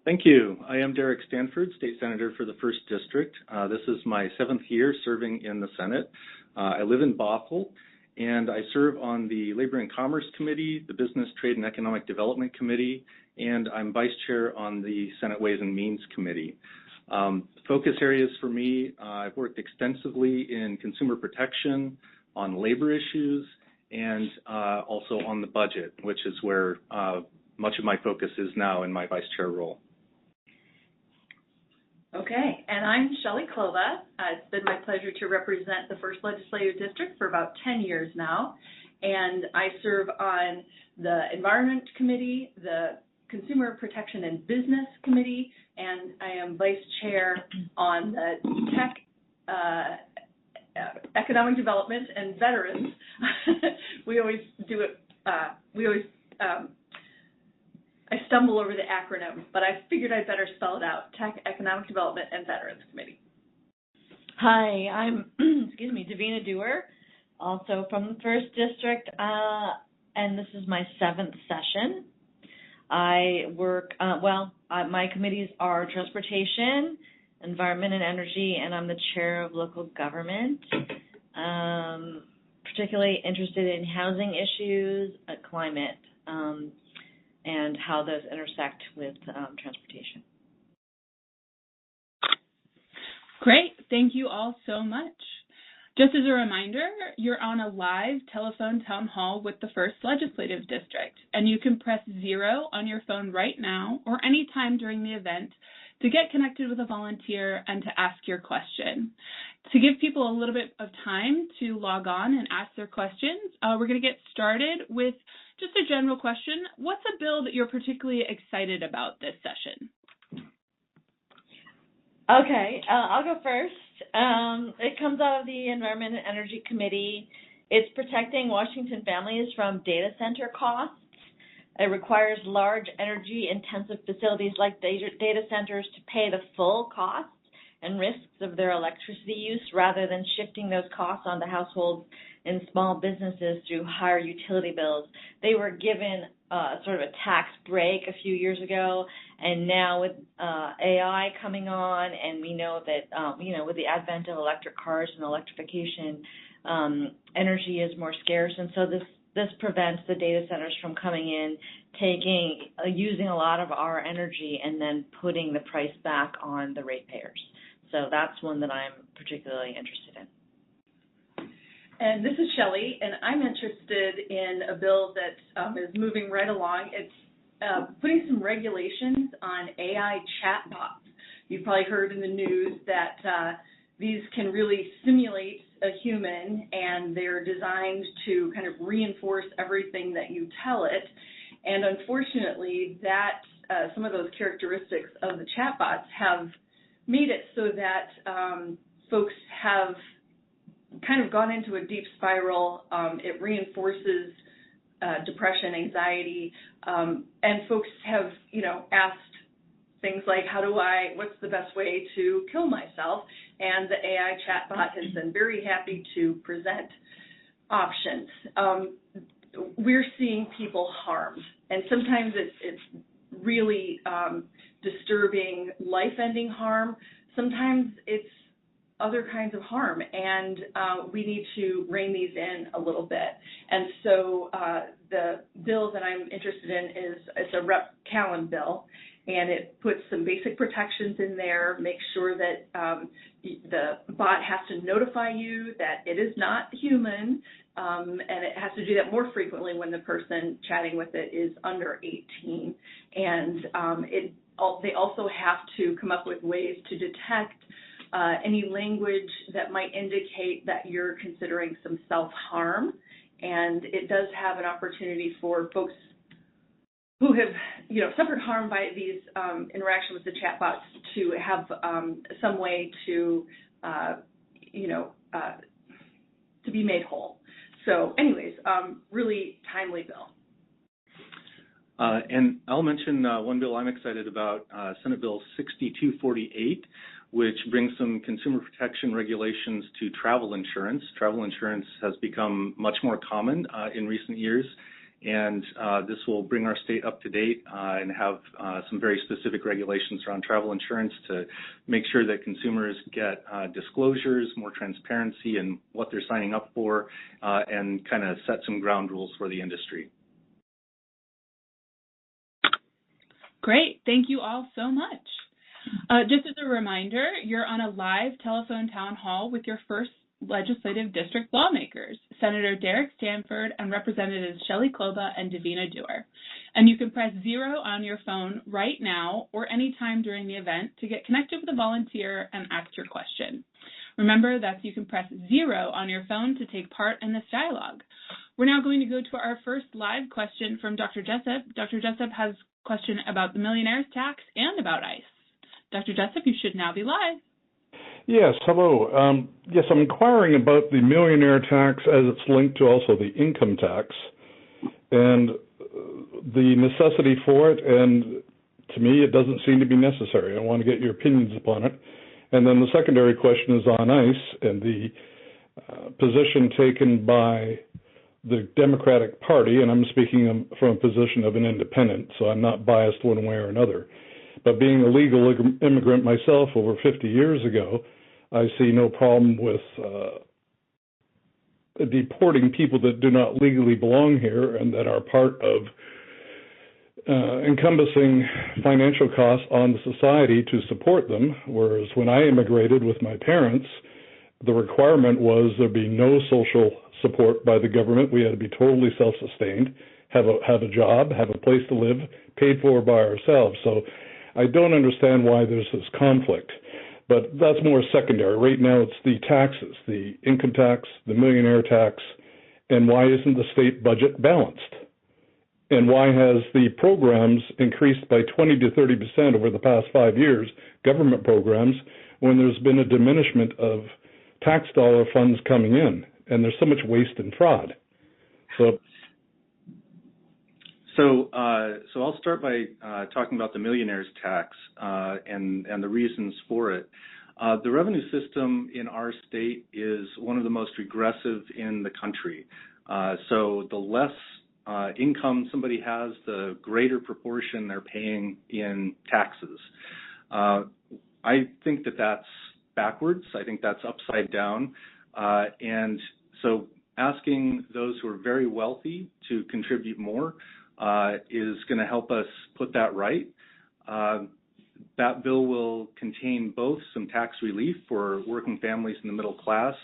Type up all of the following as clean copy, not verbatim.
Thank you. I am Derek Stanford, State Senator for the 1st District. This is my 7th year serving in the Senate. I live in Bothell, and I serve on the Labor and Commerce Committee, the Business, Trade, and Economic Development Committee, and I'm Vice Chair on the Senate Ways and Means Committee. Focus areas for me, I've worked extensively in consumer protection, on labor issues, and also on the budget, which is where much of my focus is now in my Vice Chair role. Okay, and I'm Shelley Klova. It's been my pleasure to represent the 1st Legislative District for about 10 years now, and I serve on the Environment Committee, the Consumer Protection and Business Committee, and I am Vice Chair on the Tech, Economic Development and Veterans. We always do it, I stumble over the acronym, but I figured I'd better spell it out, Tech, Economic Development, and Veterans Committee. Hi, I'm, Davina Dewar, also from the 1st District, and this is my 7th session. I work, my committees are Transportation, Environment and Energy, and I'm the Chair of Local Government. Particularly interested in housing issues, climate, and how those intersect with transportation. Great. Thank you all so much. Just as a reminder, you're on a live telephone town hall with the 1st Legislative District, and you can press 0 on your phone right now or any time during the event to get connected with a volunteer and to ask your question. To give people a little bit of time to log on and ask their questions, we're going to get started with just a general question. What's a bill that you're particularly excited about this session? Okay, I'll go first. It comes out of the Environment and Energy Committee. It's protecting Washington families from data center costs. It requires large energy-intensive facilities like data centers to pay the full costs and risks of their electricity use rather than shifting those costs onto households and small businesses through higher utility bills. They were given sort of a tax break a few years ago, and now with AI coming on, and we know that with the advent of electric cars and electrification, energy is more scarce, and so this prevents the data centers from coming in, using a lot of our energy, and then putting the price back on the ratepayers. So that's one that I'm particularly interested in. And this is Shelley, and I'm interested in a bill that is moving right along. It's putting some regulations on AI chatbots. You've probably heard in the news that these can really simulate a human, and they're designed to kind of reinforce everything that you tell it. And unfortunately, that some of those characteristics of the chatbots have made it so that folks have kind of gone into a deep spiral. It reinforces depression, anxiety, and folks have, asked things like, what's the best way to kill myself? And the AI chatbot has been very happy to present options. We're seeing people harmed, and sometimes it's really disturbing, life-ending harm. Sometimes it's other kinds of harm, and we need to rein these in a little bit. And so the bill that I'm interested in it's a Rep. Callan bill, and it puts some basic protections in there, makes sure that the bot has to notify you that it is not human, and it has to do that more frequently when the person chatting with it is under 18. And they also have to come up with ways to detect any language that might indicate that you're considering some self-harm. And it does have an opportunity for folks who have, suffered harm by these interaction with the chatbots to have some way to, to be made whole. So anyways, really timely bill. And I'll mention one bill I'm excited about, Senate Bill 6248, which brings some consumer protection regulations to travel insurance. Travel insurance has become much more common in recent years, And this will bring our state up to date and have some very specific regulations around travel insurance to make sure that consumers get disclosures, more transparency in what they're signing up for, and kind of set some ground rules for the industry. Great. Thank you all so much. Just as a reminder, you're on a live telephone town hall with your first legislative district lawmakers, Senator Derek Stanford and Representatives Shelley Kloba and Davina Dewar. And you can press 0 on your phone right now or anytime during the event to get connected with a volunteer and ask your question. Remember that you can press 0 on your phone to take part in this dialogue. We're now going to go to our first live question from Dr. Jessup. Dr. Jessup has a question about the millionaire's tax and about ICE. Dr. Jessup, you should now be live. Yes, hello. Yes, I'm inquiring about the millionaire tax as it's linked to also the income tax and the necessity for it. And to me, it doesn't seem to be necessary. I want to get your opinions upon it. And then the secondary question is on ICE and the position taken by the Democratic Party, and I'm speaking from a position of an independent, so I'm not biased one way or another. But being a legal immigrant myself over 50 years ago, I see no problem with deporting people that do not legally belong here and that are part of encompassing financial costs on the society to support them, whereas when I immigrated with my parents, the requirement was there be no social support by the government. We had to be totally self-sustained, have a job, have a place to live, paid for by ourselves. So I don't understand why there's this conflict, but that's more secondary. Right now it's the taxes, the income tax, the millionaire tax, and why isn't the state budget balanced? And why has the programs increased by 20 to 30% over the past 5 years, government programs, when there's been a diminishment of tax dollar funds coming in, and there's so much waste and fraud? So I'll start by talking about the millionaire's tax and the reasons for it. The revenue system in our state is one of the most regressive in the country. So the less income somebody has, the greater proportion they're paying in taxes. I think that that's backwards. I think that's upside down. And so asking those who are very wealthy to contribute more is going to help us put that right. That bill will contain both some tax relief for working families in the middle class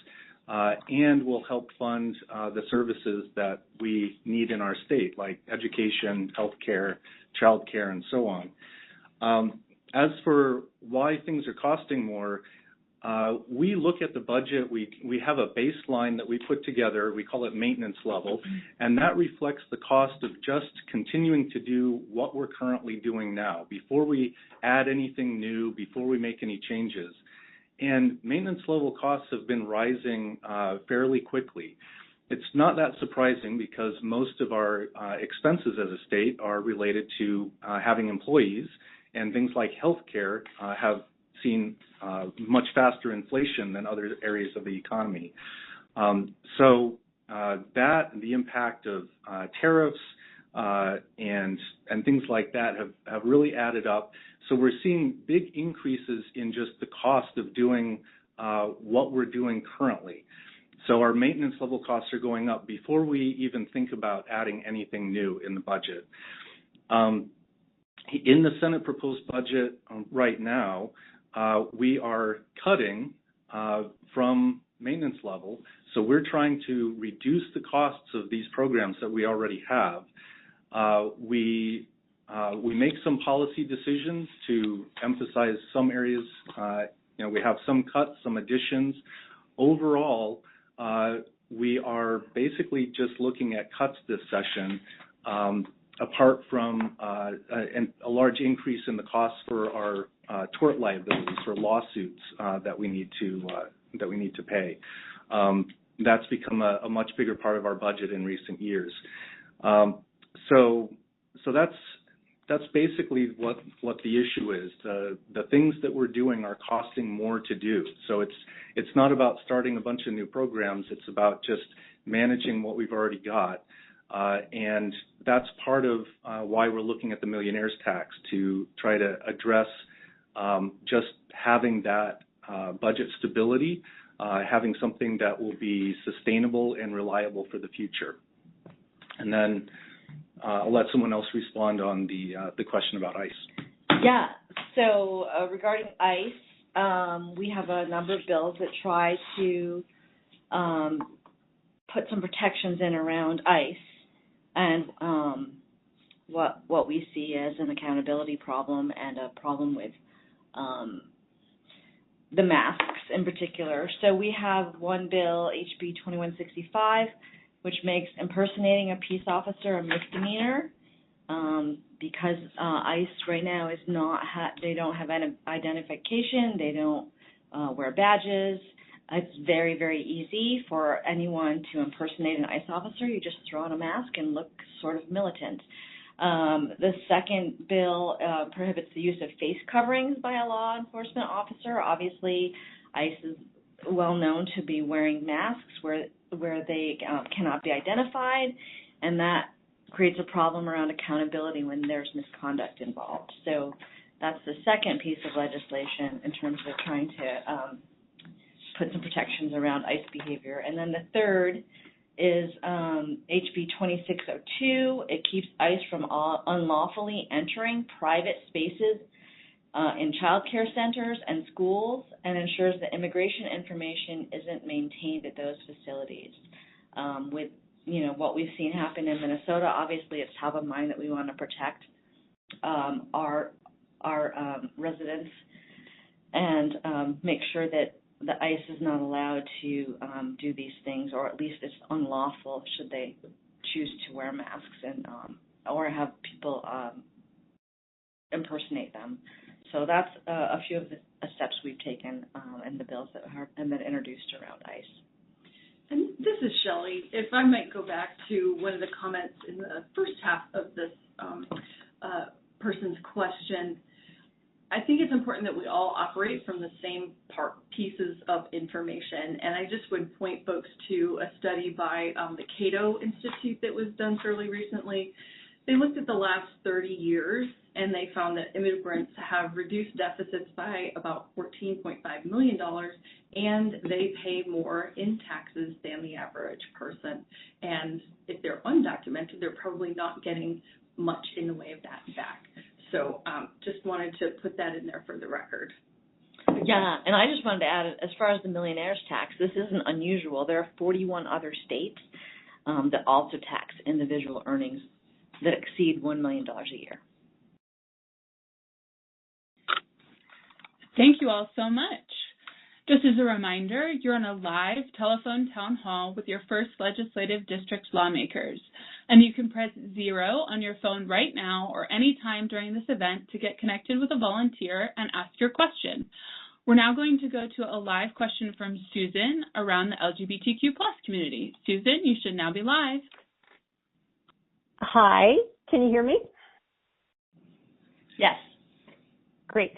and will help fund the services that we need in our state, like education, healthcare, childcare, and so on. As for why things are costing more, we look at the budget, we have a baseline that we put together, we call it maintenance level, and that reflects the cost of just continuing to do what we're currently doing now, before we add anything new, before we make any changes. And maintenance level costs have been rising fairly quickly. It's not that surprising because most of our expenses as a state are related to having employees, and things like healthcare have seen much faster inflation than other areas of the economy. So the impact of tariffs and things like that have really added up. So we're seeing big increases in just the cost of doing what we're doing currently. So our maintenance level costs are going up before we even think about adding anything new in the budget. In the Senate proposed budget right now, we are cutting from maintenance level. So we're trying to reduce the costs of these programs that we already have. We make some policy decisions to emphasize some areas. We have some cuts, some additions. Overall, we are basically just looking at cuts this session, apart from a large increase in the costs for our tort liabilities for lawsuits that we need to pay. That's become a much bigger part of our budget in recent years. So that's basically what the issue is. The things that we're doing are costing more to do. So it's not about starting a bunch of new programs. It's about just managing what we've already got. And that's part of why we're looking at the millionaire's tax, to try to address just having that budget stability, having something that will be sustainable and reliable for the future. And then I'll let someone else respond on the question about ICE. Yeah, so regarding ICE, we have a number of bills that try to put some protections in around ICE and what we see as an accountability problem and a problem with the masks in particular. So we have one bill, HB 2165, which makes impersonating a peace officer a misdemeanor, because ICE right now is not, they don't have identification, they don't wear badges. It's very, very easy for anyone to impersonate an ICE officer. You just throw on a mask and look sort of militant. The second bill prohibits the use of face coverings by a law enforcement officer. Obviously, ICE is well known to be wearing masks where they cannot be identified, and that creates a problem around accountability when there's misconduct involved. So that's the second piece of legislation in terms of trying to put some protections around ICE behavior. And then the third is HB 2602. It keeps ICE from unlawfully entering private spaces in child care centers and schools, and ensures that immigration information isn't maintained at those facilities. With what we've seen happen in Minnesota, obviously it's top of mind that we want to protect our residents and make sure that the ICE is not allowed to do these things, or at least it's unlawful should they choose to wear masks and or have people impersonate them. So that's a few of the steps we've taken in the bills that have been introduced around ICE. And this is Shelley. If I might go back to one of the comments in the first half of this person's question, I think it's important that we all operate from the same pieces of information. And I just would point folks to a study by the Cato Institute that was done fairly recently. They looked at the last 30 years, and they found that immigrants have reduced deficits by about $14.5 million, and they pay more in taxes than the average person. And if they're undocumented, they're probably not getting much in the way of that back. So just wanted to put that in there for the record. Yeah, and I just wanted to add, as far as the millionaire's tax, this isn't unusual. There are 41 other states that also tax individual earnings that exceed $1 million a year. Thank you all so much. Just as a reminder, you're on a live telephone town hall with your first legislative district lawmakers, and you can press 0 on your phone right now or any time during this event to get connected with a volunteer and ask your question. We're now going to go to a live question from Susan around the LGBTQ+ community. Susan, you should now be live. Hi, can you hear me? Yes. Great.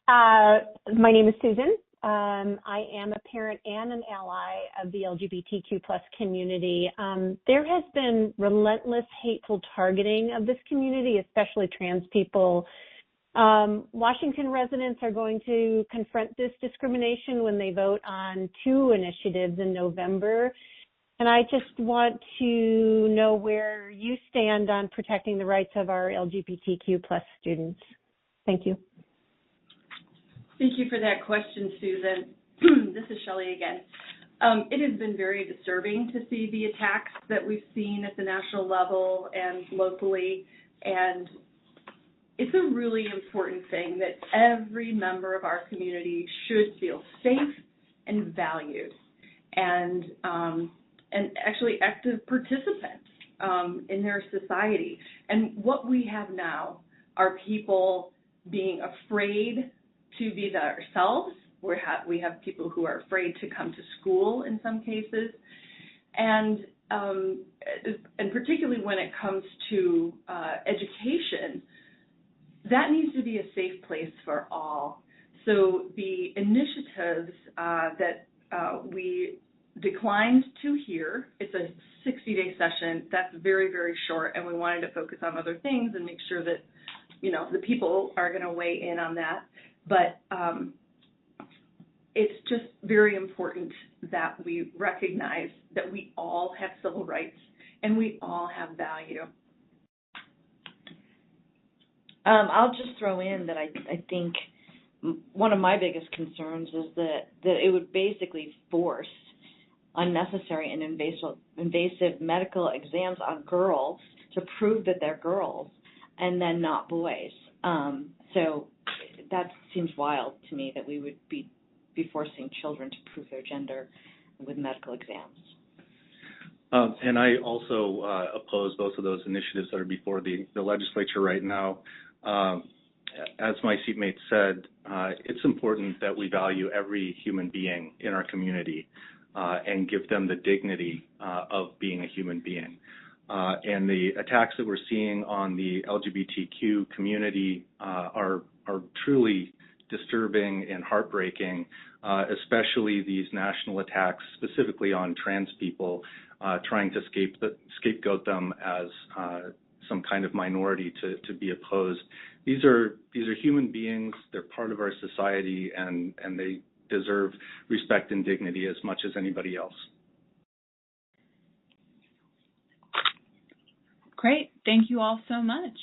My name is Susan. I am a parent and an ally of the LGBTQ+ community. There has been relentless hateful targeting of this community, especially trans people. Washington residents are going to confront this discrimination when they vote on 2 initiatives in November. And I just want to know where you stand on protecting the rights of our LGBTQ+ students. Thank you. Thank you for that question, Susan. This is Shelley again. It has been very disturbing to see the attacks that we've seen at the national level and locally, and it's a really important thing that every member of our community should feel safe and valued, and actually active participants in their society. And what we have now are people being afraid to be themselves. We have people who are afraid to come to school in some cases, and particularly when it comes to education, that needs to be a safe place for all. So the initiatives that we declined to hear. It's a 60-day session. That's very, very short, and we wanted to focus on other things and make sure that, the people are going to weigh in on that. But it's just very important that we recognize that we all have civil rights and we all have value. I'll just throw in that I think one of my biggest concerns is that it would basically force unnecessary and invasive medical exams on girls to prove that they're girls and then not boys. So that seems wild to me that we would be forcing children to prove their gender with medical exams. And I also oppose both of those initiatives that are before the legislature right now. As my seatmate said, it's important that we value every human being in our community and give them the dignity of being a human being. And the attacks that we're seeing on the LGBTQ community are truly disturbing and heartbreaking, especially these national attacks specifically on trans people, trying to scapegoat them as some kind of minority to be opposed. These are human beings. They're part of our society, and they deserve respect and dignity as much as anybody else. Great. Thank you all so much.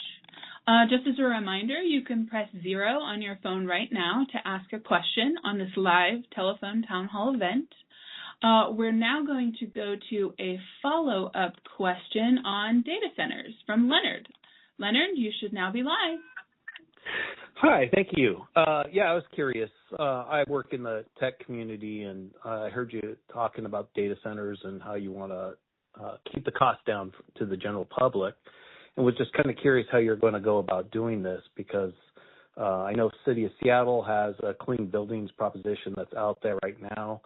Just as a reminder, you can press 0 on your phone right now to ask a question on this live telephone town hall event. We're now going to go to a follow-up question on data centers from Leonard. Leonard, you should now be live. Hi, thank you. I was curious. I work in the tech community, and I heard you talking about data centers and how you want to keep the cost down to the general public, and was just kind of curious how you're going to go about doing this, because I know City of Seattle has a clean buildings proposition that's out there right now,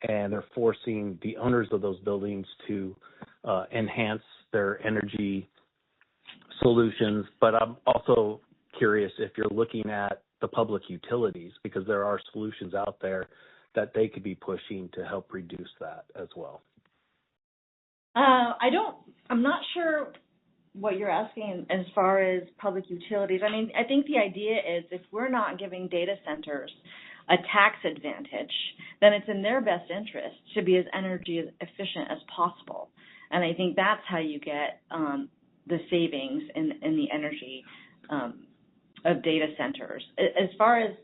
and they're forcing the owners of those buildings to enhance their energy solutions. But I'm also curious if you're looking at the public utilities, because there are solutions out there that they could be pushing to help reduce that as well. I'm not sure what you're asking as far as public utilities. I mean, I think the idea is if we're not giving data centers a tax advantage, then it's in their best interest to be as energy efficient as possible. And I think that's how you get the savings in the energy of data centers. As far as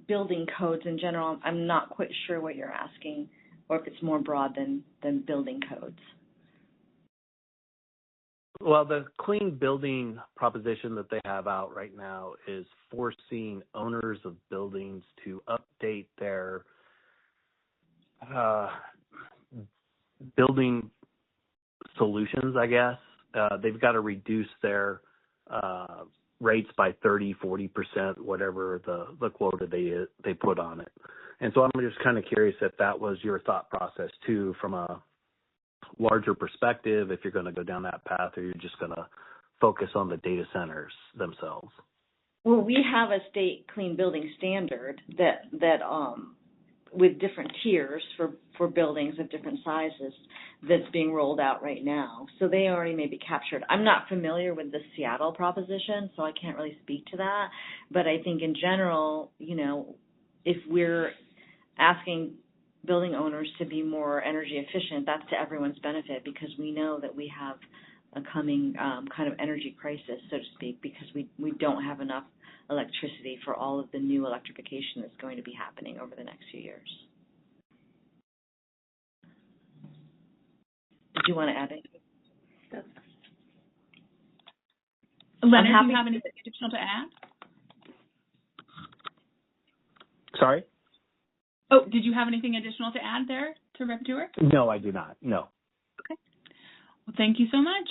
building codes in general, I'm not quite sure what you're asking, or if it's more broad than building codes. Well, the clean building proposition that they have out right now is forcing owners of buildings to update their building solutions, I guess. They've got to reduce their rates by 30, 40%, whatever the quota they put on it. And so I'm just kind of curious if that was your thought process, too, from a larger perspective, if you're going to go down that path, or you're just going to focus on the data centers themselves. Well, we have a state clean building standard that with different tiers for buildings of different sizes that's being rolled out right now. So they already may be captured. I'm not familiar with the Seattle proposition, so I can't really speak to that. But I think in general, if we're asking building owners to be more energy efficient, that's to everyone's benefit, because we know that we have a coming kind of energy crisis, so to speak, because we don't have enough electricity for all of the new electrification that's going to be happening over the next few years. Did you want to add anything? Leonard, do you have anything additional to add? Sorry? Oh, did you have anything additional to add there to Rep. Dewar? No, I do not. No. Okay. Well, thank you so much.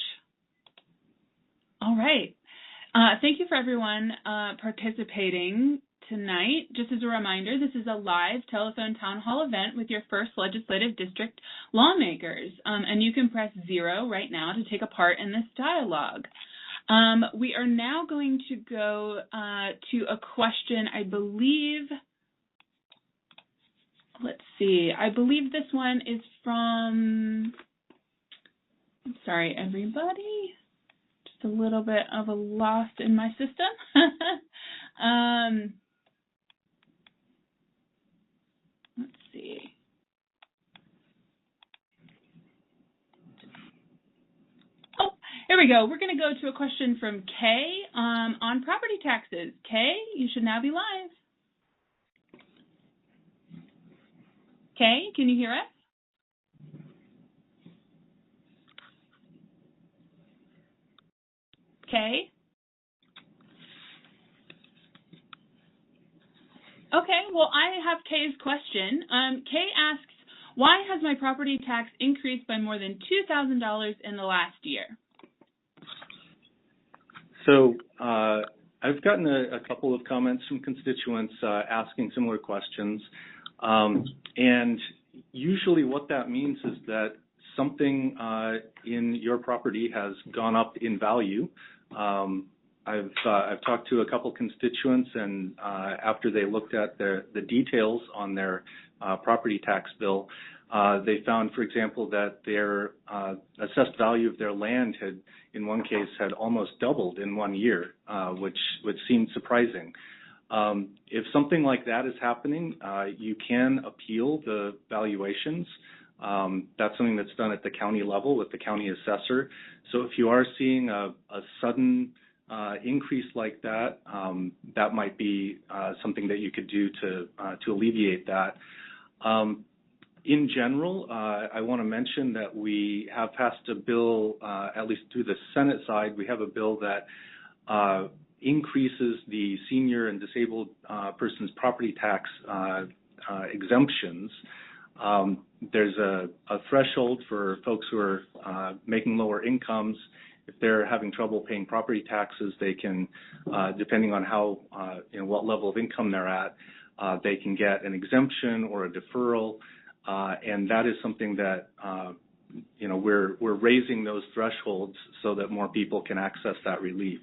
All right. Thank you for everyone participating tonight. Just as a reminder, this is a live telephone town hall event with your first legislative district lawmakers, and you can press 0 right now to take a part in this dialogue. We are now going to go to a question, I believe. let's see. I believe this one is from, I'm sorry, everybody. Just a little bit of a loss in my system. Let's see. Oh, here we go. We're going to go to a question from Kay on property taxes. Kay, you should now be live. Kay, can you hear us? Kay? Okay, well, I have Kay's question. Kay asks, why has my property tax increased by more than $2,000 in the last year? So I've gotten a couple of comments from constituents asking similar questions. And usually what that means is that something in your property has gone up in value. I've talked to a couple constituents, and after they looked at the details on their property tax bill, they found, for example, that their assessed value of their land had, in one case, had almost doubled in 1 year, which seemed surprising. If something like that is happening, you can appeal the valuations. That's something that's done at the county level with the county assessor. So if you are seeing a sudden increase like that, that might be something that you could do to alleviate that. In general, I want to mention that we have passed a bill, at least through the Senate side, we have a bill that increases the senior and disabled person's property tax exemptions. There's a threshold for folks who are making lower incomes. If they're having trouble paying property taxes, they can, depending on how, what level of income they're at, they can get an exemption or a deferral, and that is something that, we're raising those thresholds so that more people can access that relief,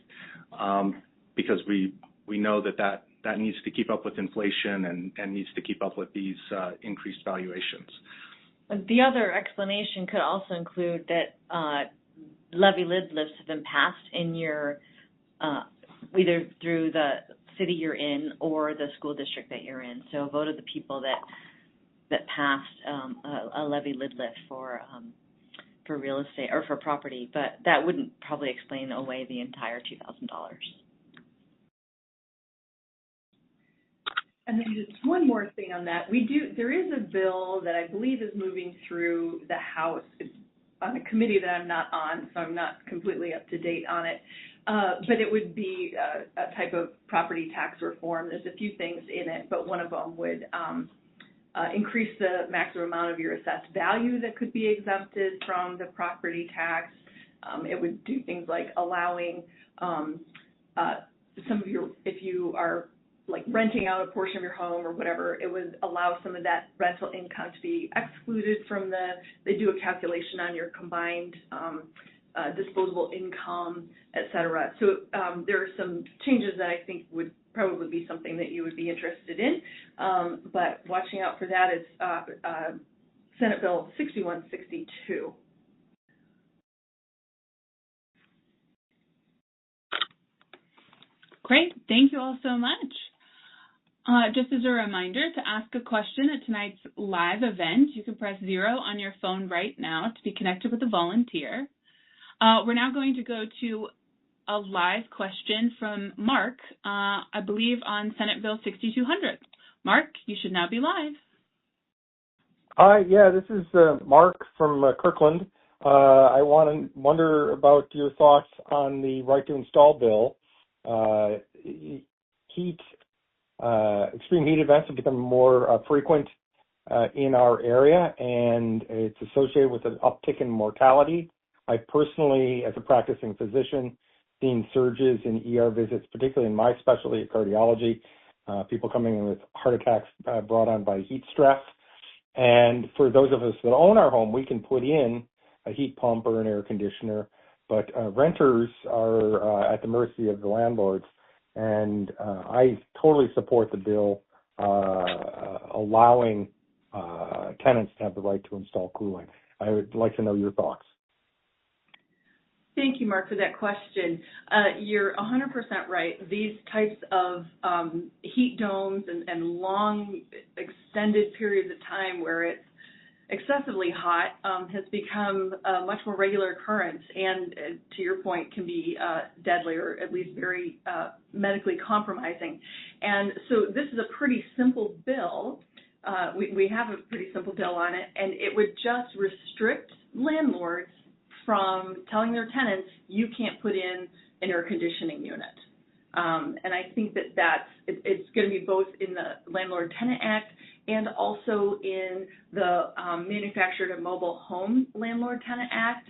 because we know that needs to keep up with inflation and needs to keep up with these increased valuations. The other explanation could also include that levy lid lifts have been passed in your, either through the city you're in or the school district that you're in. So a vote of the people that passed a levy lid lift for real estate or for property, but that wouldn't probably explain away the entire $2,000. And then just one more thing on that. There is a bill that I believe is moving through the House. It's on a committee that I'm not on, so I'm not completely up to date on it. But it would be a type of property tax reform. There's a few things in it, but one of them would increase the maximum amount of your assessed value that could be exempted from the property tax. It would do things like allowing some of your, if you are like renting out a portion of your home or whatever, it would allow some of that rental income to be excluded from they do a calculation on your combined disposable income, et cetera. So there are some changes that I think would probably be something that you would be interested in, but watching out for that is Senate Bill 6162. Great. Thank you all so much. Just as a reminder, to ask a question at tonight's live event, you can press 0 on your phone right now to be connected with a volunteer. We're now going to go to a live question from Mark, I believe on Senate Bill 6200. Mark, you should now be live. Hi, yeah, this is Mark from Kirkland. I wonder about your thoughts on the right to install bill. Extreme heat events have become more frequent in our area, and it's associated with an uptick in mortality. I personally, as a practicing physician, seen surges in ER visits, particularly in my specialty of cardiology, people coming in with heart attacks brought on by heat stress. And for those of us that own our home, we can put in a heat pump or an air conditioner, but renters are at the mercy of the landlords. And I totally support the bill allowing tenants to have the right to install cooling. I would like to know your thoughts. Thank you, Mark, for that question. You're 100% right. These types of heat domes and long, extended periods of time where it's excessively hot has become a much more regular occurrence and, to your point, can be deadly or at least very medically compromising. And so this is a pretty simple bill. We have a pretty simple bill on it, and it would just restrict landlords from telling their tenants, you can't put in an air conditioning unit. And I think it's going to be both in the Landlord Tenant Act and also in the Manufactured and Mobile Home Landlord Tenant Act.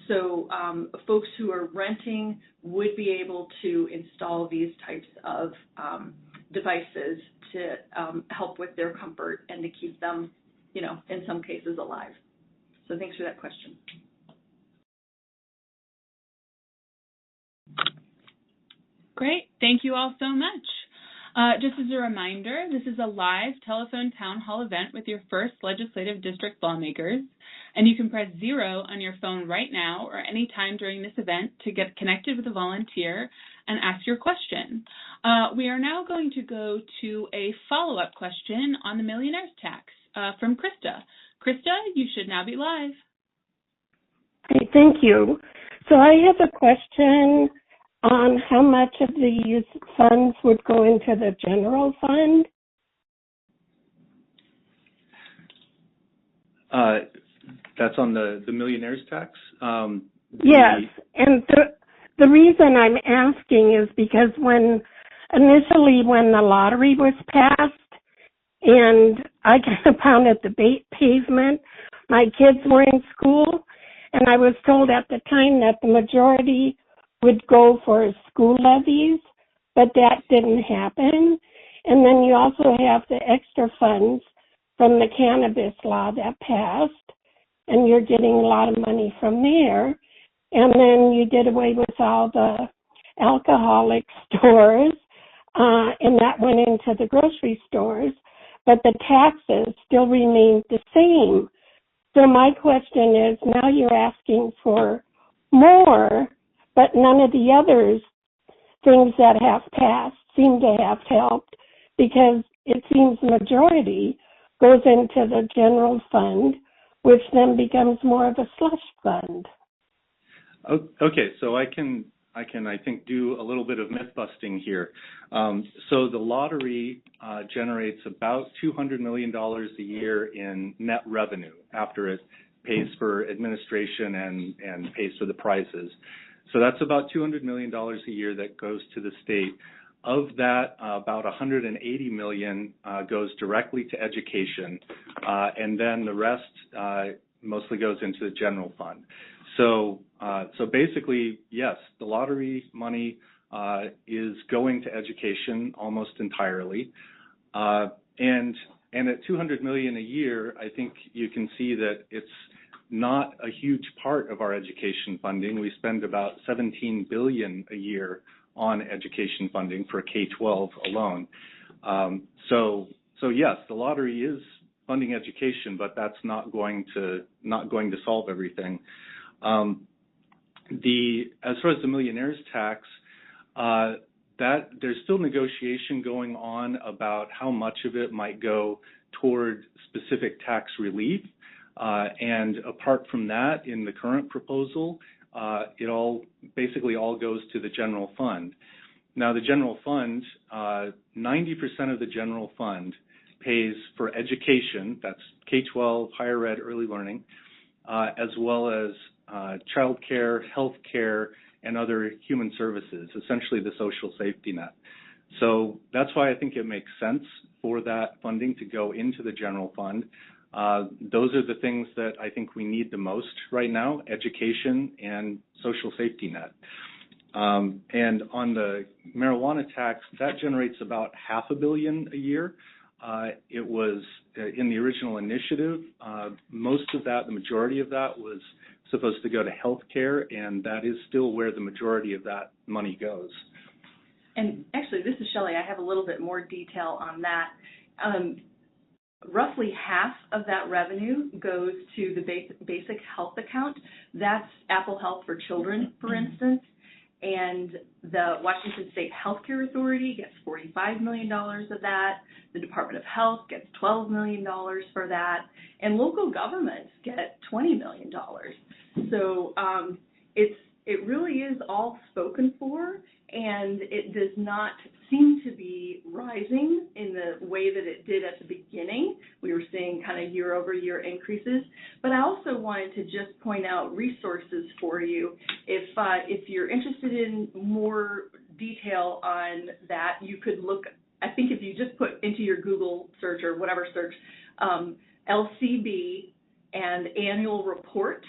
So folks who are renting would be able to install these types of devices to help with their comfort and to keep them, in some cases alive. So thanks for that question. Great. Thank you all so much. Just as a reminder, this is a live telephone town hall event with your first legislative district lawmakers, and you can press 0 on your phone right now or any time during this event to get connected with a volunteer and ask your question. We are now going to go to a follow-up question on the millionaire's tax from Krista. Krista, you should now be live. Hey, thank you. So I have a question on how much of these funds would go into the general fund. That's on the millionaire's tax? Yes, and the reason I'm asking is because initially when the lottery was passed and I kind of pounded the pavement, my kids were in school, and I was told at the time that the majority would go for school levies, but that didn't happen. And then you also have the extra funds from the cannabis law that passed, and you're getting a lot of money from there. And then you did away with all the alcoholic stores, and that went into the grocery stores, but the taxes still remained the same. So my question is, now you're asking for more, but none of the others things that have passed seem to have helped, because it seems the majority goes into the general fund, which then becomes more of a slush fund. Okay, so I can I think do a little bit of myth busting here. So the lottery generates about $200 million a year in net revenue after it pays for administration and pays for the prizes. So that's about $200 million a year that goes to the state. Of that, about $180 million goes directly to education, and then the rest mostly goes into the general fund. So basically, yes, the lottery money is going to education almost entirely, and at $200 million a year, I think you can see that it's not a huge part of our education funding. We spend about $17 billion a year on education funding for K-12 alone. So yes, the lottery is funding education, but that's not going to solve everything. As far as the millionaire's tax, that there's still negotiation going on about how much of it might go toward specific tax relief. And apart from that, in the current proposal, it basically all goes to the general fund. Now, the general fund, 90% of the general fund pays for education, that's K-12, higher ed, early learning, as well as child care, health care, and other human services, essentially the social safety net. So that's why I think it makes sense for that funding to go into the general fund. Those are the things that I think we need the most right now, education and social safety net. And on the marijuana tax, that generates about $500 million a year. It was in the original initiative, most of that, the majority of that was supposed to go to health care, and that is still where the majority of that money goes. And actually, this is Shelley. I have a little bit more detail on that. roughly half of that revenue goes to the basic health account. That's Apple Health for Children, for instance. And the Washington State Healthcare Authority gets $45 million of that. The Department of Health gets $12 million for that. And local governments get $20 million. So it really is all spoken for, and it does not seem to be rising in the way that it did at the beginning. We were seeing kind of year-over-year increases. But I also wanted to just point out resources for you. If you're interested in more detail on that, you could look, I think if you just put into your Google search or whatever search, LCB and annual report.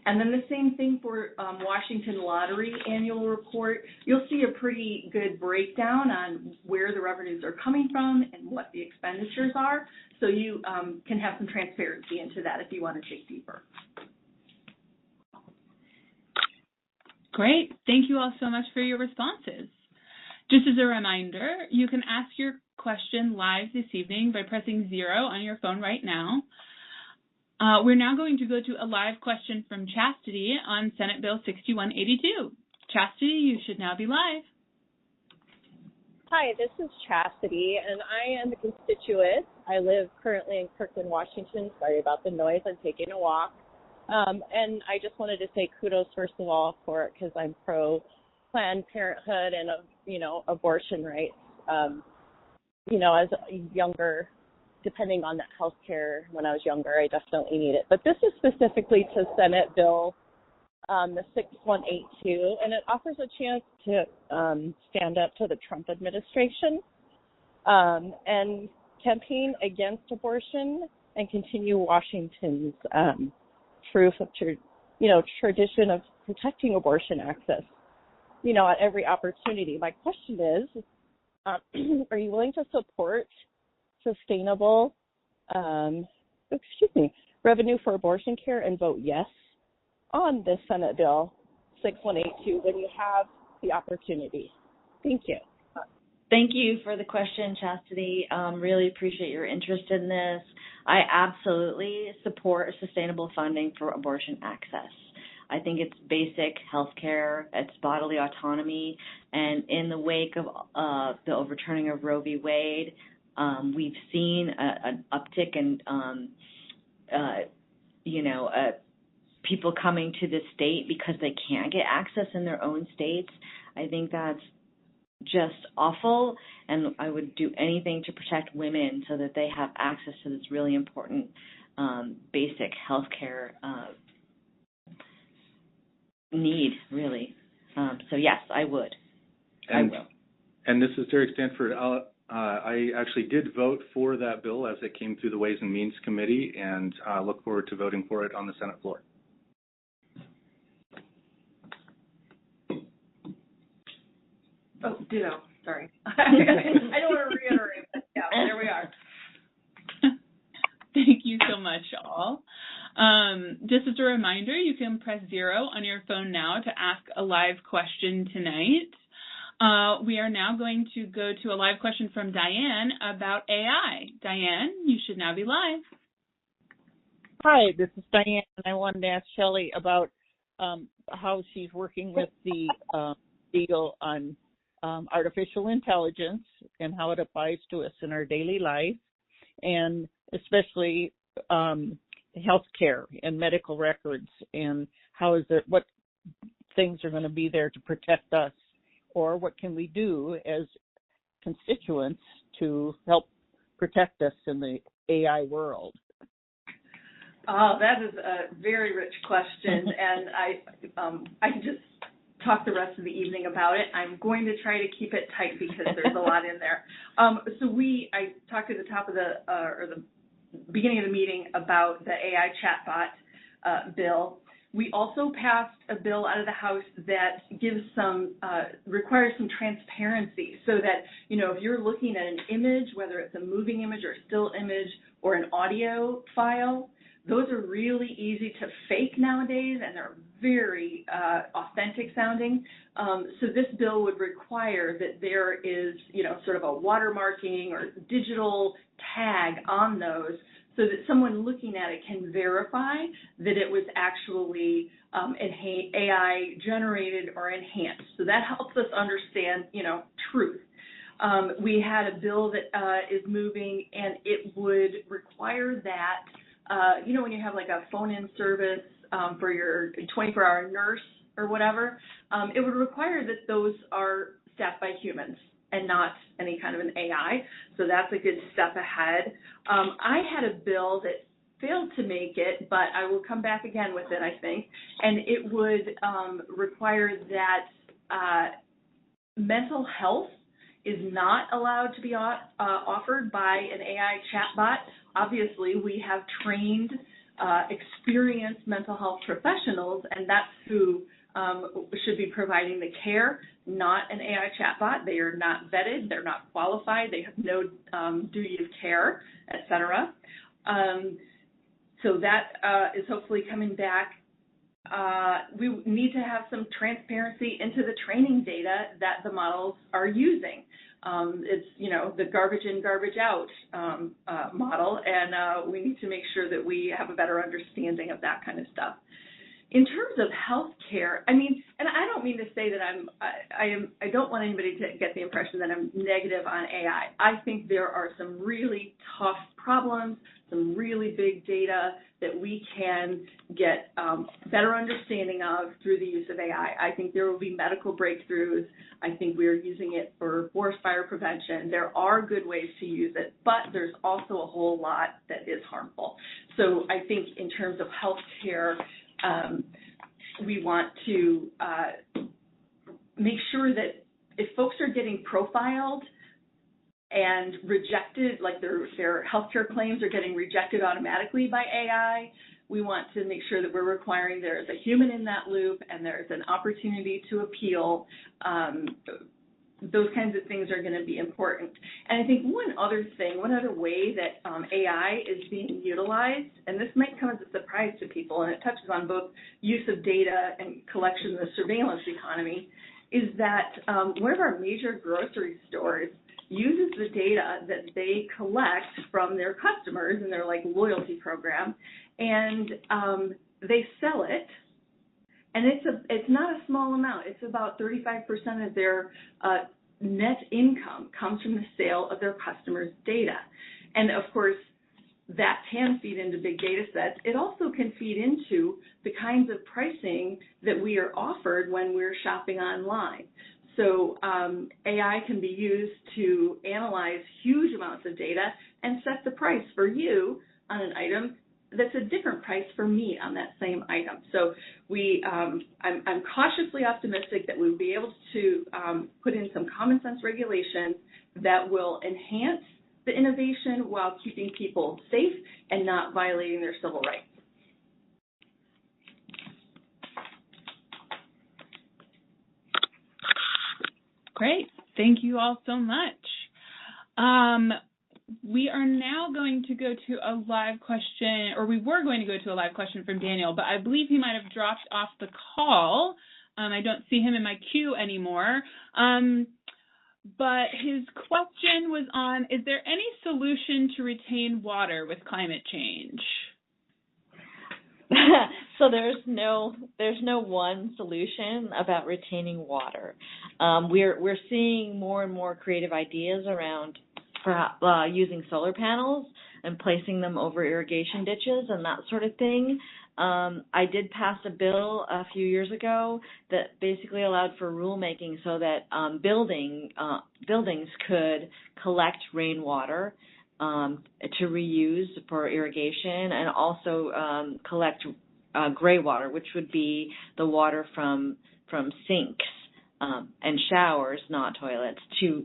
And then the same thing for Washington Lottery annual report. You'll see a pretty good breakdown on where the revenues are coming from and what the expenditures are. So you can have some transparency into that if you want to dig deeper. Great. Thank you all so much for your responses. Just as a reminder, you can ask your question live this evening by pressing 0 on your phone right now. We're now going to go to a live question from Chastity on Senate Bill 6182. Chastity, you should now be live. Hi, this is Chastity, and I am a constituent. I live currently in Kirkland, Washington. Sorry about the noise. I'm taking a walk. And I just wanted to say kudos, first of all, for it, because I'm pro-Planned Parenthood and, abortion rights. As a younger, depending on that health care, when I was younger, I definitely need it. But this is specifically to Senate Bill the 6182, and it offers a chance to stand up to the Trump administration and campaign against abortion and continue Washington's proof of tradition of protecting abortion access, at every opportunity. My question is, are you willing to support sustainable revenue for abortion care and vote yes on this Senate Bill 6182 when you have the opportunity? Thank you. Thank you for the question, Chastity. Really appreciate your interest in this. I absolutely support sustainable funding for abortion access. I think it's basic health care, it's bodily autonomy, and in the wake of the overturning of Roe v. Wade, we've seen an uptick in, people coming to this state because they can't get access in their own states. I think that's just awful, and I would do anything to protect women so that they have access to this really important basic health care need, really. So yes, I would. I will. And this is Derek Stanford. I actually did vote for that bill as it came through the Ways and Means Committee, and look forward to voting for it on the Senate floor. Oh, ditto. Sorry. I don't want to reiterate, but yeah, there we are. Thank you so much, all. Just as a reminder, you can press 0 on your phone now to ask a live question tonight. We are now going to go to a live question from Diane about AI. Diane, you should now be live. Hi, this is Diane, and I wanted to ask Shelley about how she's working with the Eagle on artificial intelligence and how it applies to us in our daily life, and especially healthcare and medical records, and what things are going to be there to protect us, or what can we do as constituents to help protect us in the AI world? Oh, that is a very rich question, and I could just talk the rest of the evening about it. I'm going to try to keep it tight because there's a lot in there. I talked at the top of the beginning of the meeting about the AI chatbot bill. We also passed a bill out of the House that requires some transparency, so that, if you're looking at an image, whether it's a moving image or a still image or an audio file, those are really easy to fake nowadays, and they're very authentic sounding. So this bill would require that there is, sort of a watermarking or digital tag on those so that someone looking at it can verify that it was actually AI generated or enhanced. So that helps us understand, truth. We had a bill that is moving, and it would require that, when you have like a phone-in service for your 24-hour nurse or whatever, it would require that those are staffed by humans and not any kind of an AI. So that's a good step ahead. I had a bill that failed to make it, but I will come back again with it, I think, and it would require that mental health is not allowed to be offered by an AI chatbot. Obviously, we have trained, experienced mental health professionals, and that's who should be providing the care, not an AI chatbot. They are not vetted, they're not qualified, they have no duty of care, et cetera. So that is hopefully coming back. We need to have some transparency into the training data that the models are using. It's, the garbage in, garbage out model, and we need to make sure that we have a better understanding of that kind of stuff. In terms of healthcare, and I don't mean to say that I don't want anybody to get the impression that I'm negative on AI. I think there are some really tough problems, some really big data that we can get better understanding of through the use of AI. I think there will be medical breakthroughs. I think we are using it for forest fire prevention. There are good ways to use it, but there's also a whole lot that is harmful. So I think in terms of healthcare, we want to make sure that if folks are getting profiled and rejected, like their healthcare claims are getting rejected automatically by AI, we want to make sure that we're requiring there's a human in that loop and there's an opportunity to appeal. Those kinds of things are going to be important. And I think one other way that AI is being utilized, and this might come as a surprise to people, and it touches on both use of data and collection in the surveillance economy, is that one of our major grocery stores uses the data that they collect from their customers in their loyalty program, and they sell it. And it's not a small amount. It's about 35% of their net income comes from the sale of their customers' data. And of course, that can feed into big data sets. It also can feed into the kinds of pricing that we are offered when we're shopping online. So AI can be used to analyze huge amounts of data and set the price for you on an item that's a different price for me on that same item. So I'm cautiously optimistic that we'll be able to put in some common sense regulations that will enhance the innovation while keeping people safe and not violating their civil rights. Great. Thank you all so much. We are now going to go to a live question, or we were going to go to a live question from Daniel, but I believe he might have dropped off the call. I don't see him in my queue anymore. But his question was on, is there any solution to retain water with climate change? So there's no one solution about retaining water. We're seeing more and more creative ideas around perhaps using solar panels and placing them over irrigation ditches and that sort of thing. I did pass a bill a few years ago that basically allowed for rulemaking so that buildings could collect rainwater to reuse for irrigation, and also collect gray water, which would be the water from sinks and showers, not toilets, to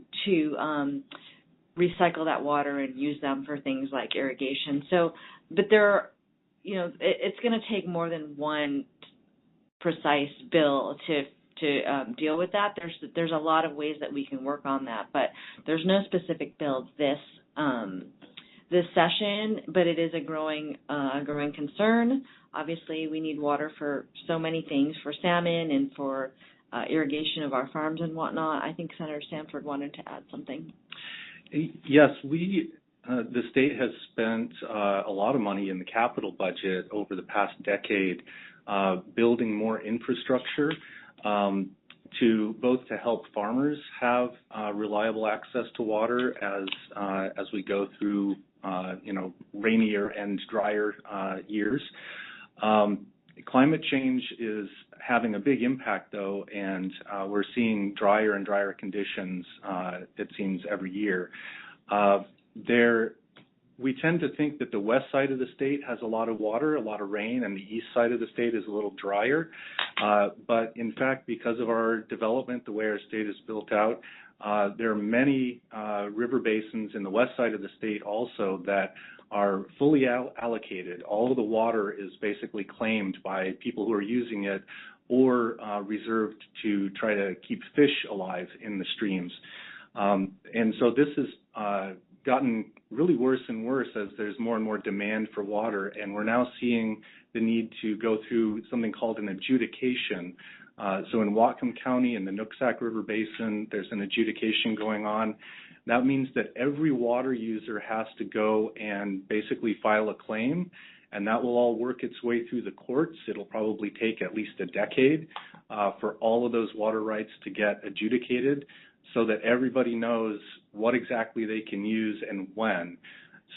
recycle that water and use them for things like irrigation. So, but there are, it's going to take more than one precise bill to deal with that. There's a lot of ways that we can work on that, but there's no specific bill this session, but it is a growing concern. Obviously, we need water for so many things, for salmon and for irrigation of our farms and whatnot. I think Senator Sanford wanted to add something. Yes, we the state has spent a lot of money in the capital budget over the past decade building more infrastructure to help farmers have reliable access to water as we go through rainier and drier years. Climate change is having a big impact, though, and we're seeing drier and drier conditions, it seems, every year. We tend to think that the west side of the state has a lot of water, a lot of rain, and the east side of the state is a little drier. But in fact, because of our development, the way our state is built out, there are many river basins in the west side of the state also that are fully allocated. All of the water is basically claimed by people who are using it or reserved to try to keep fish alive in the streams. And so this has gotten really worse and worse as there's more and more demand for water, and we're now seeing the need to go through something called an adjudication. So in Whatcom County in the Nooksack River Basin, there's an adjudication going on. That means that every water user has to go and basically file a claim, and that will all work its way through the courts. It'll probably take at least a decade for all of those water rights to get adjudicated so that everybody knows what exactly they can use and when.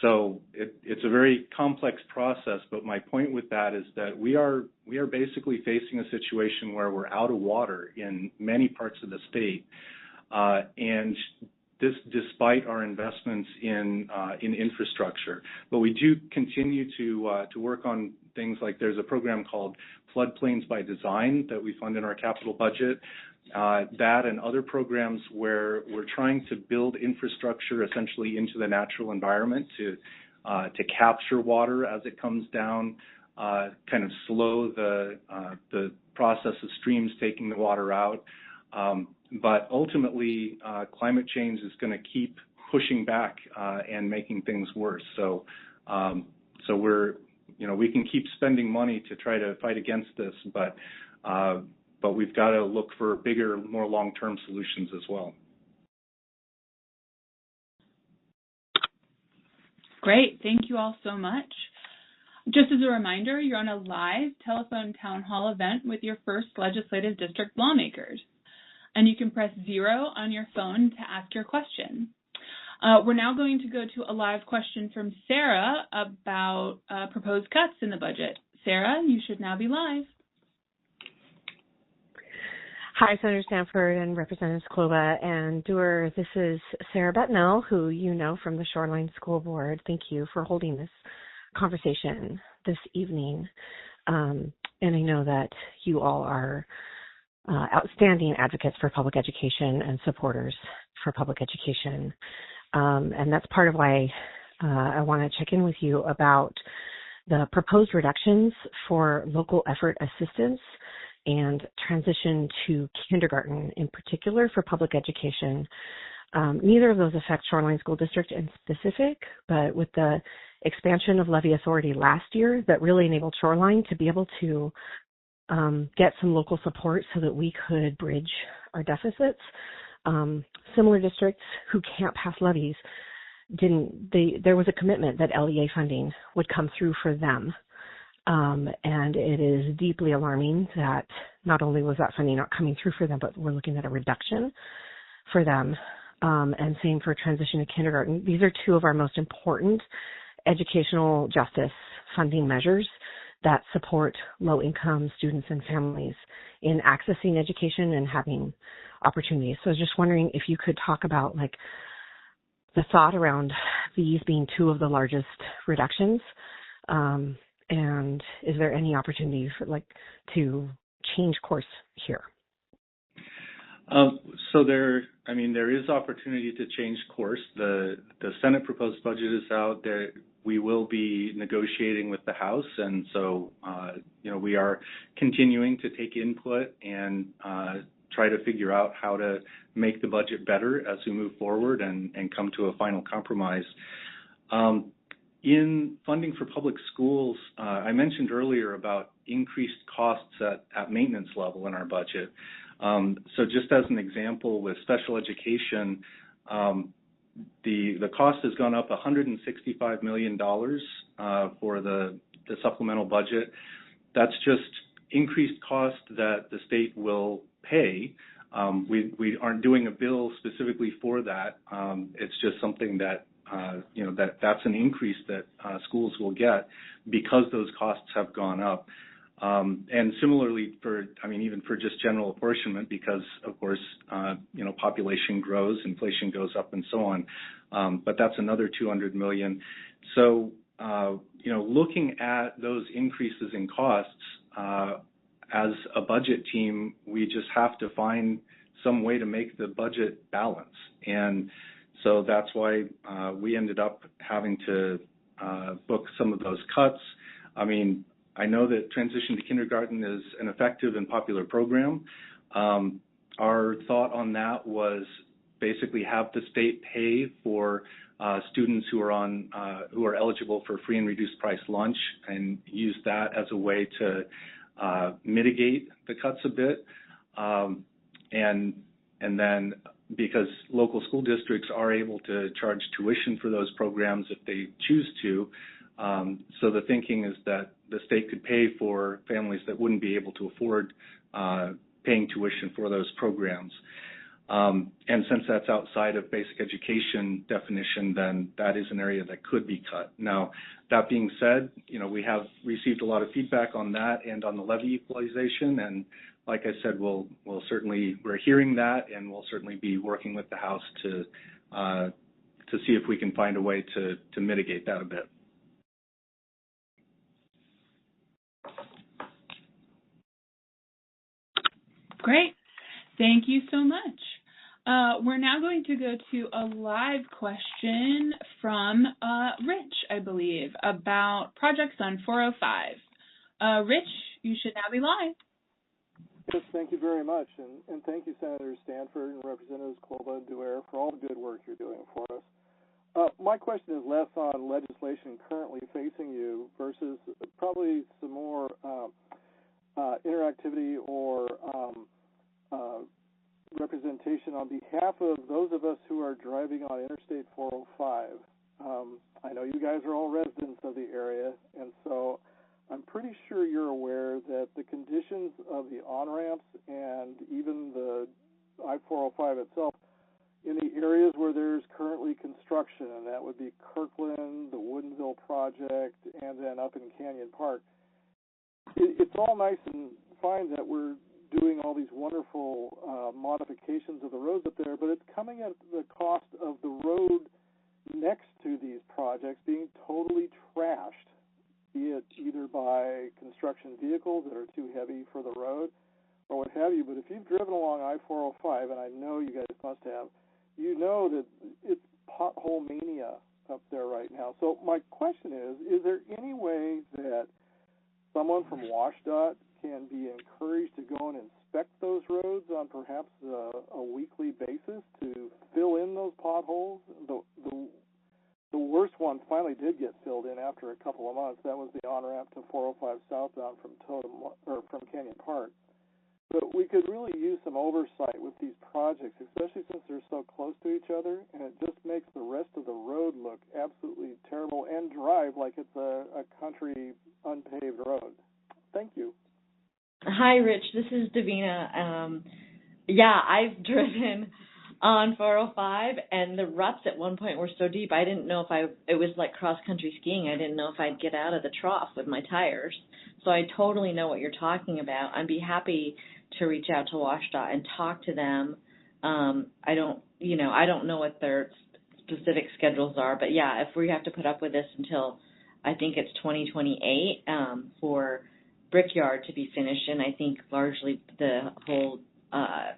So it's a very complex process, but my point with that is that we are basically facing a situation where we're out of water in many parts of the state, and this despite our investments in infrastructure. But we do continue to work on things like there's a program called Floodplains by Design that we fund in our capital budget. That and other programs where we're trying to build infrastructure essentially into the natural environment to capture water as it comes down, kind of slow the process of streams taking the water out. But ultimately, climate change is going to keep pushing back and making things worse. So we can keep spending money to try to fight against this, but we've got to look for bigger, more long-term solutions as well. Great. Thank you all so much. Just as a reminder, you're on a live telephone town hall event with your first legislative district lawmakers, and you can press 0 on your phone to ask your question. We're now going to go to a live question from Sarah about proposed cuts in the budget. Sarah, you should now be live. Hi, Senator Stanford and Representatives Kloba and Doer. This is Sarah Betnell, who you know from the Shoreline School Board. Thank you for holding this conversation this evening. And I know that you all are outstanding advocates for public education and supporters for public education. And that's part of why I want to check in with you about the proposed reductions for local effort assistance and transition to kindergarten in particular for public education. Neither of those affect Shoreline School District in specific, but with the expansion of levy authority last year that really enabled Shoreline to be able to get some local support so that we could bridge our deficits. Similar districts who can't pass levies there was a commitment that LEA funding would come through for them. And it is deeply alarming that not only was that funding not coming through for them, but we're looking at a reduction for them. And same for transition to kindergarten. These are two of our most important educational justice funding measures that support low-income students and families in accessing education and having opportunities. So I was just wondering if you could talk about the thought around these being two of the largest reductions. And is there any opportunity for to change course here? So there is opportunity to change course. The Senate proposed budget is out there. We will be negotiating with the House, and so we are continuing to take input and try to figure out how to make the budget better as we move forward and come to a final compromise. In funding for public schools, I mentioned earlier about increased costs at maintenance level in our budget. So just as an example, with special education, the cost has gone up $165 million for the supplemental budget. That's just increased cost that the state will pay. We aren't doing a bill specifically for that. It's just something that that's an increase that schools will get because those costs have gone up. And similarly even for just general apportionment, because of course, population grows, inflation goes up and so on. But that's another $200 million. So, looking at those increases in costs, as a budget team, we just have to find some way to make the budget balance. And so that's why we ended up having to book some of those cuts. I mean, I know that Transition to Kindergarten is an effective and popular program. Our thought on that was basically have the state pay for students who are eligible for free and reduced price lunch, and use that as a way to mitigate the cuts a bit. And then because local school districts are able to charge tuition for those programs if they choose to, so the thinking is that the state could pay for families that wouldn't be able to afford paying tuition for those programs. And since that's outside of basic education definition, then that is an area that could be cut. Now, that being said, we have received a lot of feedback on that and on the levy equalization. And like I said, we're hearing that, and we'll certainly be working with the House to see if we can find a way to mitigate that a bit. Great. Thank you so much. We're now going to go to a live question from Rich, I believe, about projects on 405. Rich, you should now be live. Yes, thank you very much. And thank you, Senator Stanford and Representatives Klobuchar and Duerr, for all the good work you're doing for us. My question is less on legislation currently facing you versus probably some more interactivity or representation on behalf of those of us who are driving on Interstate 405. I know you guys are all residents of the area, and so I'm pretty sure you're aware that the conditions of the on-ramps and even the I-405 itself in the areas where there's currently construction, and that would be Kirkland, the Woodinville project, and then up in Canyon Park, it's all nice and fine that we're doing all these wonderful modifications of the roads up there, but it's coming at the cost of the road next to these projects being totally trashed, be it either by construction vehicles that are too heavy for the road or what have you. But if you've driven along I-405, and I know you guys must have, you know that it's pothole mania up there right now. So my question is there any way that someone from WashDOT can be encouraged to go and inspect those roads on perhaps a weekly basis to fill in those potholes? The worst one finally did get filled in after a couple of months. That was the on-ramp to 405 southbound from Canyon Park. But we could really use some oversight with these projects, especially since they're so close to each other, and it just makes the rest of the road look absolutely terrible and drive like it's a country unpaved road. Thank you. Hi, Rich. This is Davina. I've driven on 405, and the ruts at one point were so deep I didn't know it was like cross-country skiing. I didn't know if I'd get out of the trough with my tires. So I totally know what you're talking about. I'd be happy to reach out to WashDOT and talk to them. I don't know what their specific schedules are, but yeah, if we have to put up with this until I think it's 2028 for Brickyard to be finished, and I think largely the whole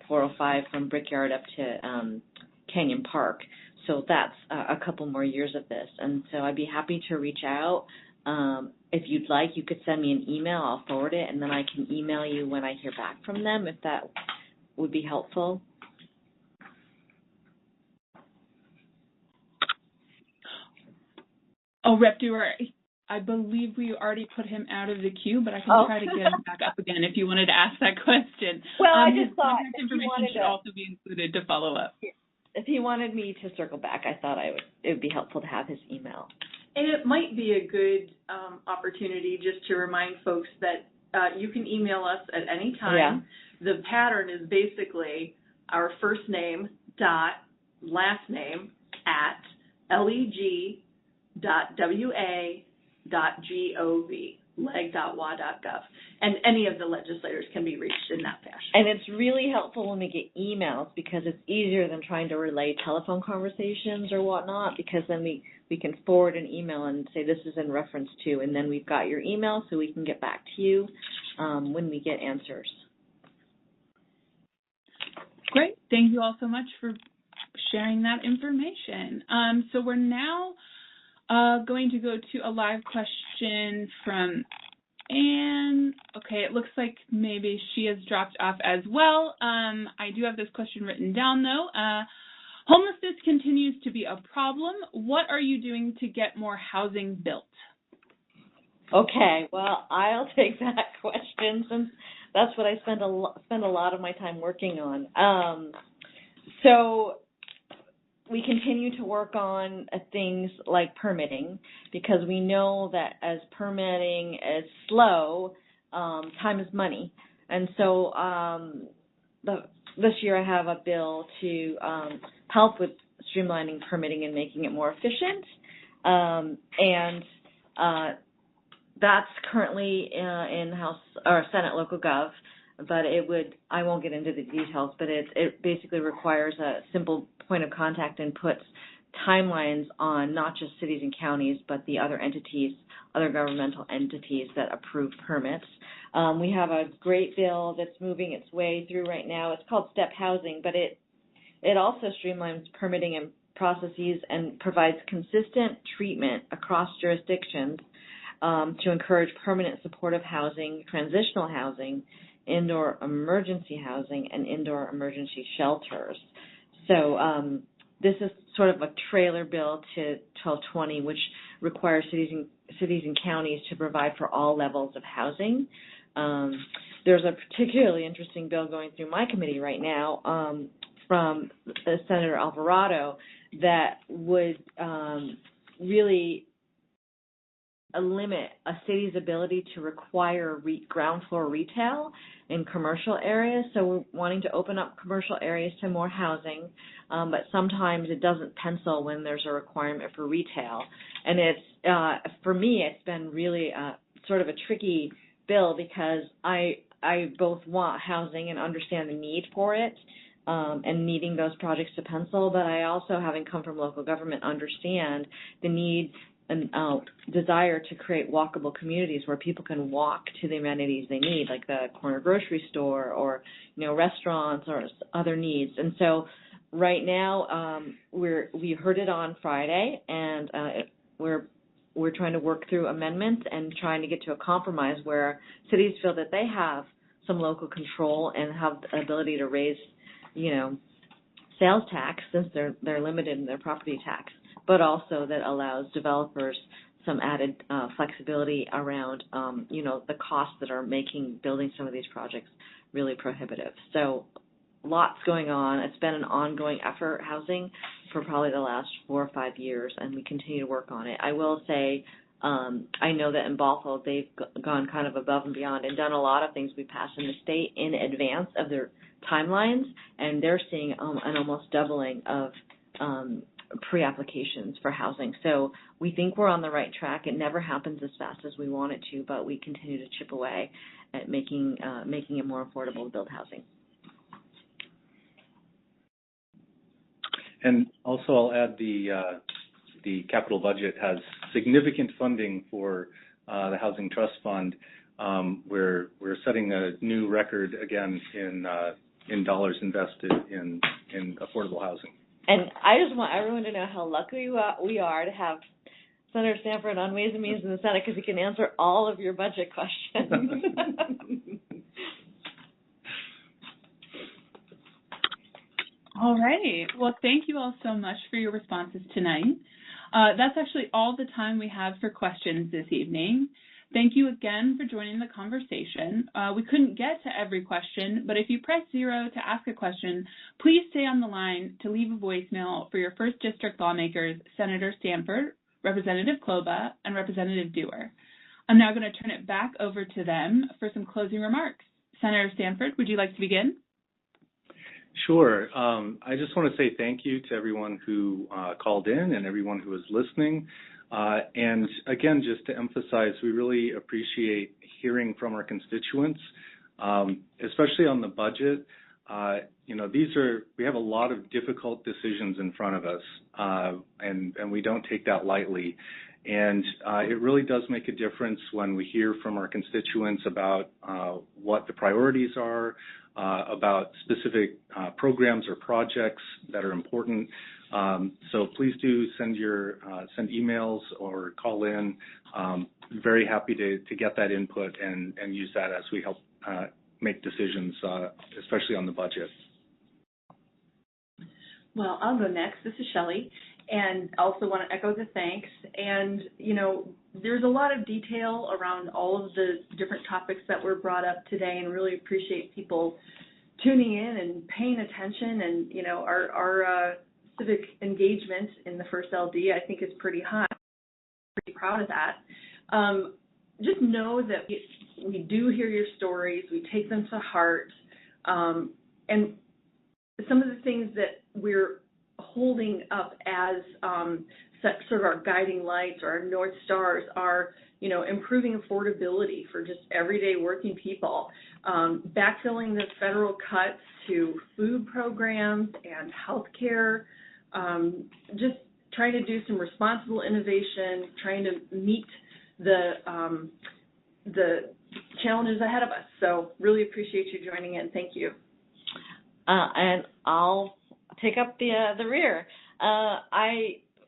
405 from Brickyard up to Canyon Park. So that's a couple more years of this. And so I'd be happy to reach out. If you'd like, you could send me an email. I'll forward it, and then I can email you when I hear back from them, if that would be helpful. Oh, Rep Duerr, I believe we already put him out of the queue, but I can try to get him back up again if you wanted to ask that question. Well, I just thought contact information should also be included to follow up. if he wanted me to circle back, I thought it would be helpful to have his email. And it might be a good opportunity just to remind folks that you can email us at any time. Yeah. The pattern is basically our first name dot last name at leg.wa.gov, leg.wa.gov. And any of the legislators can be reached in that fashion. And it's really helpful when we get emails because it's easier than trying to relay telephone conversations or whatnot, because then we can forward an email and say this is in reference to, and then we've got your email so we can get back to you when we get answers. Great. Thank you all so much for sharing that information. So we're now going to go to a live question from Anne. Okay, it looks like maybe she has dropped off as well. I do have this question written down, though. Homelessness continues to be a problem. What are you doing to get more housing built? Okay, well, I'll take that question since that's what I spend a lot of my time working on. So we continue to work on things like permitting, because we know that as permitting is slow, time is money. And so this year I have a bill to help with streamlining permitting and making it more efficient. And that's currently in House or Senate Local Gov, but I won't get into the details, but it basically requires a simple point of contact and puts timelines on not just cities and counties, but the other governmental entities that approve permits. We have a great bill that's moving its way through right now. It's called Step Housing, but it also streamlines permitting and processes and provides consistent treatment across jurisdictions to encourage permanent supportive housing, transitional housing, indoor emergency housing, and indoor emergency shelters. So this is sort of a trailer bill to 1220, which requires cities and counties to provide for all levels of housing. There's a particularly interesting bill going through my committee right now from Senator Alvarado that would really limit a city's ability to require ground floor retail in commercial areas. So we're wanting to open up commercial areas to more housing, but sometimes it doesn't pencil when there's a requirement for retail. And it's for me, it's been really sort of a tricky bill because I both want housing and understand the need for it and needing those projects to pencil, but I also, having come from local government, understand the need and desire to create walkable communities where people can walk to the amenities they need, like the corner grocery store or restaurants or other needs. And so right now we heard it on Friday, and we're trying to work through amendments and trying to get to a compromise where cities feel that they have some local control and have the ability to raise sales tax, since they're limited in their property tax, but also that allows developers some added flexibility around, the costs that are making building some of these projects really prohibitive. So lots going on. It's been an ongoing effort, housing, for probably the last 4 or 5 years, and we continue to work on it. I will say I know that in Bothell they've gone kind of above and beyond and done a lot of things we passed in the state in advance of their timelines, and they're seeing an almost doubling of pre-applications for housing. So we think we're on the right track. It never happens as fast as we want it to, but we continue to chip away at making it more affordable to build housing. And also I'll add the capital budget has significant funding for the Housing Trust Fund. We're setting a new record again in dollars invested in affordable housing. And I just want everyone to know how lucky we are to have Senator Stanford on Ways and Means in the Senate, because he can answer all of your budget questions. All right. Well, thank you all so much for your responses tonight. That's actually all the time we have for questions this evening. Thank you again for joining the conversation. We couldn't get to every question, but if you press 0 to ask a question, please stay on the line to leave a voicemail for your 1st District lawmakers, Senator Stanford, Representative Kloba, and Representative Dewar. I'm now going to turn it back over to them for some closing remarks. Senator Stanford, would you like to begin? Sure. I just want to say thank you to everyone who called in and everyone who is listening. And again, just to emphasize, we really appreciate hearing from our constituents, especially on the budget. We have a lot of difficult decisions in front of us, and we don't take that lightly. And it really does make a difference when we hear from our constituents about what the priorities are, about specific programs or projects that are important. So please do send emails or call in. Very happy to get that input and use that as we help make decisions, especially on the budget. Well, I'll go next. This is Shelley, and also want to echo the thanks. And, there's a lot of detail around all of the different topics that were brought up today, and really appreciate people tuning in and paying attention. And, our civic engagement in the first LD, I think, is pretty high. Pretty proud of that. Just know that we do hear your stories. We take them to heart. And some of the things that we're holding up as sort of our guiding lights or our North Stars are, improving affordability for just everyday working people, backfilling the federal cuts to food programs and health care, just trying to do some responsible innovation, trying to meet the challenges ahead of us. So really appreciate you joining in. Thank you. And I'll take up the rear.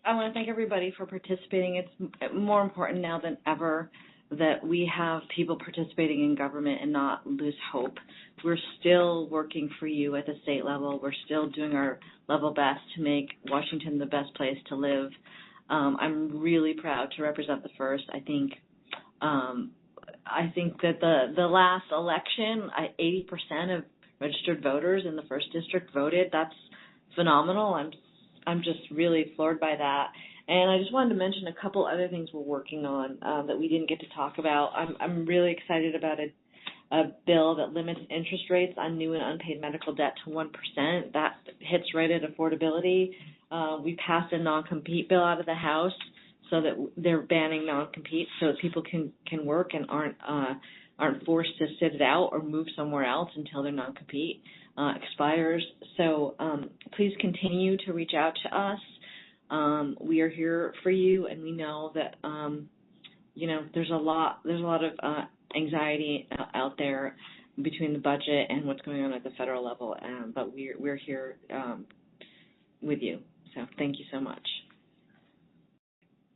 I want to thank everybody for participating. It's more important now than ever that we have people participating in government and not lose hope. We're still working for you at the state level. We're still doing our level best to make Washington the best place to live. I'm really proud to represent the 1st. I think that the last election, 80% of registered voters in the 1st District voted. That's phenomenal. I'm just really floored by that. And I just wanted to mention a couple other things we're working on that we didn't get to talk about. I'm really excited about a bill that limits interest rates on new and unpaid medical debt to 1%. That hits right at affordability. We passed a non-compete bill out of the House so that they're banning non-compete so that people can work and aren't forced to sit it out or move somewhere else until their non-compete expires. So please continue to reach out to us. We are here for you, and we know that there's a lot of anxiety out there between the budget and what's going on at the federal level, but we're here with you. So thank you so much.